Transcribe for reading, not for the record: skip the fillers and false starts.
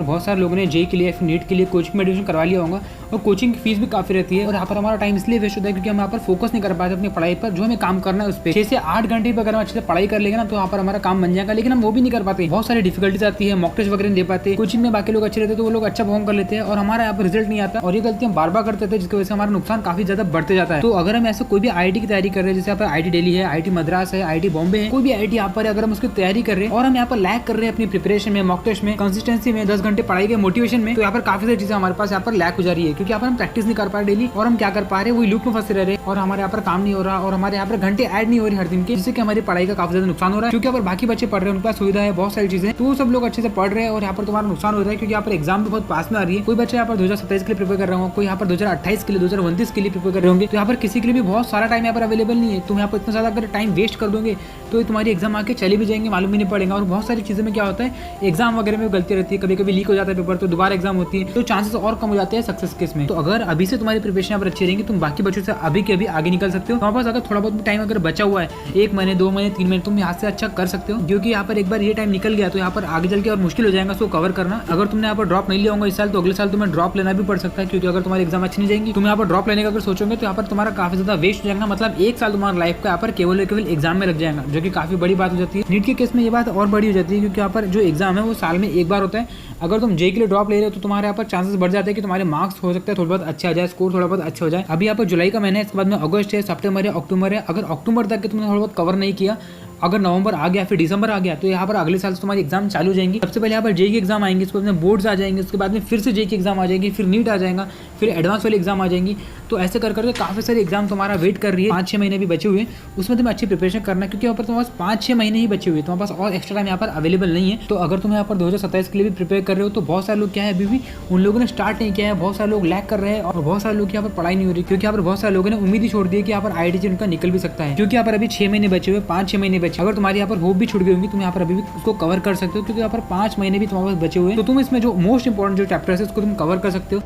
बहुत सारे लोगों ने जेई के लिए फिर नीट के लिए कोचिंग में एडमिशन करवा लिया होगा और कोचिंग की फीस भी काफी रहती है और यहाँ पर हमारा टाइम इसलिए वेस्ट होता है क्योंकि हम यहाँ पर फोकस नहीं कर पाते अपनी पढ़ाई पर, जो हमें काम करना है उस पर 6 से 8 घंटे पर अगर हम अच्छे से पढ़ाई कर लेंगे ना तो यहाँ पर हमारा काम बन जाएगा, लेकिन हम वो भी नहीं कर पाते। बहुत सारी डिफिकल्टीज आती है, मॉक टेस्ट वगैरह नहीं दे पाते, कोचिंग में बाकी लोग अच्छे रहते हैं तो वो लोग अच्छा परफॉर्म कर लेते हैं और हमारा यहाँ पर रिजल्ट नहीं आता और ये गलती हम बार बार करते थे जिसकी वजह से हमारा नुकसान काफी ज्यादा बढ़ते जाता है। तो अगर हम ऐसे कोई भी आईटी की तैयारी कर रहे हैं, जैसे यहाँ पर आईटी दिल्ली है, आईटी मद्रास है, आईटी बॉम्बे है, कोई भी आईटी यहाँ पर अगर हम उसकी तैयारी कर रहे हैं और हम यहाँ पर लैग कर रहे हैं अपनी प्रिपरेशन में, मॉक टेस्ट में, कंसिस्टेंसी में, 10 घंटे पढ़ाई के मोटिवेशन में, तो यहाँ पर काफी सारी चीजें हमारे पास यहाँ पर लैग हो जा रही है क्योंकि यहाँ पर हम प्रैक्टिस नहीं कर पा रहे डेली और हम क्या कर पा रहे हैं वही लूप में फंसे रह रहे हैं और हमारे यहाँ पर काम नहीं हो रहा और हमारे यहाँ पर घंटे ऐड नहीं हो रही हर दिन के, जिससे कि हमारी पढ़ाई का काफी ज्यादा नुकसान हो रहा है। क्योंकि यहाँ पर बाकी बच्चे पढ़ रहे हैं, उनके पास सुविधा है, बहुत सारी चीजें, तो सब लोग अच्छे से पढ़ रहे हैं और यहाँ पर तुम्हारा नुकसान हो रहा है क्योंकि यहाँ पर एग्जाम भी बहुत पास में आ रही है। कोई बच्चा यहाँ पर 2027 के लिए प्रिपेयर कर रहा होगा, कोई यहाँ पर 2028 के लिए, 2029 के लिए प्रिपेयर कर रहे होंगे, तो यहाँ पर किसी के लिए भी बहुत सारा टाइम यहाँ पर अवेलेबल नहीं है। तुम यहाँ पर इतना ज्यादा अगर टाइम वेस्ट कर दोगे तो तुम्हारी एग्जाम आके चली भी जाएंगे, मालूम भी नहीं पड़ेगा। और बहुत सारी चीजें में क्या होता है, एग्जाम वगैरह में गलती रहती है, कभी कभी लीक हो जाता है पेपर तो दोबारा एग्जाम होती है, तो चांसेस और कम हो जाते हैं सक्सेस केस में। तो अगर अभी से तुम्हारी प्रिपरेशन यहाँ पर अच्छी रहेंगी, तुम बाकी बच्चों से अभी के अभी आगे निकल सकते हो। तुम्हारे पास अगर थोड़ा बहुत टाइम अगर बचा हुआ है, 1 महीने, 2 महीने, 3 महीने, तुम यहाँ से अच्छा कर सकते हो क्योंकि यहाँ पर एक बार ये टाइम निकल गया तो यहाँ पर आगे चल के और मुश्किल हो जाएगा उसको कवर करना। अगर तुमने यहाँ पर ड्रॉप नहीं लिया होगा इस साल तो अगले साल तुम्हें ड्रॉप लेना भी पड़ सकता है क्योंकि अगर तुम्हारी एग्जाम अच्छी नहीं जाएंगी, तुम यहाँ पर ड्रॉप लेने का अगर सोचोगे तो यहाँ पर तुम्हारा काफी ज्यादा वेस्ट हो जाएगा। मतलब 1 साल तुम्हारा लाइफ का यहाँ पर केवल एग्जाम में लग जाएगा, जो कि काफी बड़ी बात हो जाती है। नीट के केस में ये बात और बड़ी हो जाती है क्योंकि यहाँ पर जो एग्जाम है वो साल में एक बार होता है। अगर तुम जेई के लिए ड्रॉप ले रहे हो तो तुम्हारे यहाँ पर चांसेस बढ़ जाते हैं कि तुम्हारे मार्क्स हो सकता है थोड़ा बहुत अच्छा आ जाए, स्कोर थोड़ा बहुत अच्छा हो जाए। अभी यहाँ पर जुलाई का महीना है, इसके बाद में अगस्त है, सितंबर है, अक्टूबर है। अगर अक्टूबर तक के तुमने थोड़ा बहुत कवर नहीं किया, अगर नवंबर आ गया फिर दिसंबर आ गया तो यहाँ पर अगले साल से तुम्हारी एग्जाम चालू हो जाएंगी। सबसे पहले यहाँ पर जेई की एग्जाम आएंगे, उसके बाद में बोर्ड्स आ जाएंगे, उसके बाद में फिर से जेई की एग्जाम आ जाएगी, फिर नीट आ जाएगा, फिर एडवांस वाली एग्जाम आ जाएंगी। तो ऐसे कर करके काफी सारी एग्जाम तुम्हारा वेट कर रही है। 5-6 महीने भी बचे हुए, उसमें तुम्हें अच्छी प्रिपरेशन करना है क्योंकि यहाँ पर तुम्हारे पास 5-6 महीने ही बचे हुए, तुम्हारे पास और एक्स्ट्रा टाइम यहाँ पर अवेलेबल नहीं है। तो अगर तुम यहाँ पर 2027 के लिए भी प्रिपेयर कर रहे हो तो बहुत सारे लोग क्या है अभी भी उन लोगों ने स्टार्ट नहीं किया है, बहुत सारे लोग लैग कर रहे हैं और बहुत सारे लोग यहाँ पर पढ़ाई नहीं हो रही क्योंकि यहाँ पर बहुत सारे लोगों ने उम्मीद ही छोड़ दी है कि यहाँ पर आईआईटी उनका निकल भी सकता है क्योंकि यहाँ पर अभी 6 महीने बचे हुए, 5-6 महीने बचे। अगर तुम्हारी यहाँ पर होप भी छूट गई होंगी, तुम यहाँ पर अभी भी उसको कवर कर सकते हो क्योंकि यहाँ पर 5 महीने भी तुम्हारे पास बचे हुए हैं। तो तुम इसमें जो मोस्ट इंपॉर्टेंट जो चैप्टर्स है उसको तुम कवर कर सकते हो।